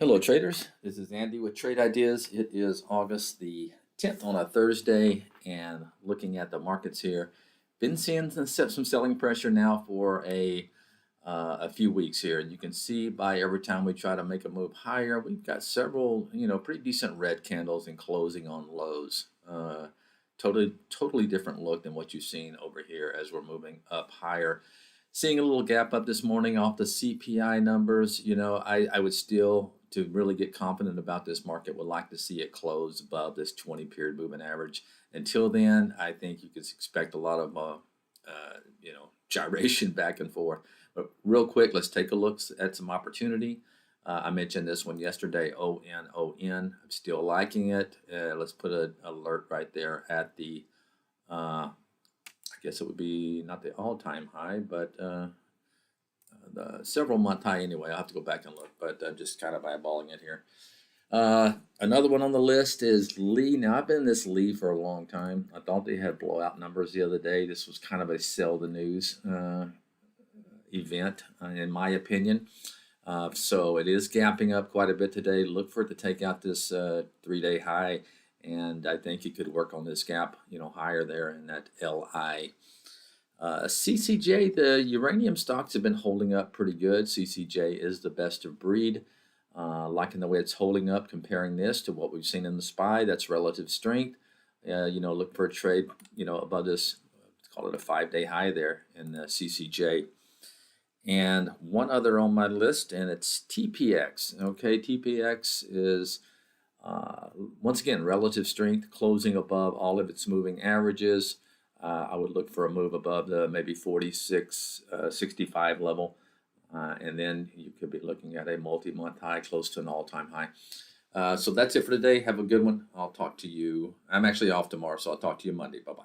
Hello, traders. This is Andy with Trade Ideas. It is August the 10th on a Thursday, and looking at the markets here, been seeing some selling pressure now for a few weeks here. And you can see by every time we try to make a move higher, we've got several, pretty decent red candles and closing on lows. Totally different look than what you've seen over here as we're moving up higher. Seeing a little gap up this morning off the CPI numbers. I would still, to really get confident about this market, would like to see it close above this 20 period moving average. Until then, I think you could expect a lot of gyration back and forth. But real quick, let's take a look at some opportunity. I mentioned this one yesterday, ON. I'm still liking it. Let's put an alert right there at the I guess it would be not the all-time high, but the several month high anyway. I'll have to go back and look, but I'm just kind of eyeballing it here. Another one on the list is Lee. Now, I've been in this Lee for a long time. I thought they had blowout numbers the other day. This was kind of a sell the news event, in my opinion. So it is gapping up quite a bit today. Look for it to take out this 3-day high, and I think you could work on this gap, higher there in that LI. CCJ, the uranium stocks have been holding up pretty good. CCJ is the best of breed. Liking the way it's holding up, comparing this to what we've seen in the SPY, that's relative strength. Look for a trade, above this, let's call it a 5-day high there in the CCJ. And one other on my list, and it's TPX. Okay, TPX is, once again, relative strength, closing above all of its moving averages. I would look for a move above the maybe 46.65 level. And then you could be looking at a multi-month high close to an all-time high. So that's it for today. Have a good one. I'll talk to you. I'm actually off tomorrow, so I'll talk to you Monday. Bye-bye.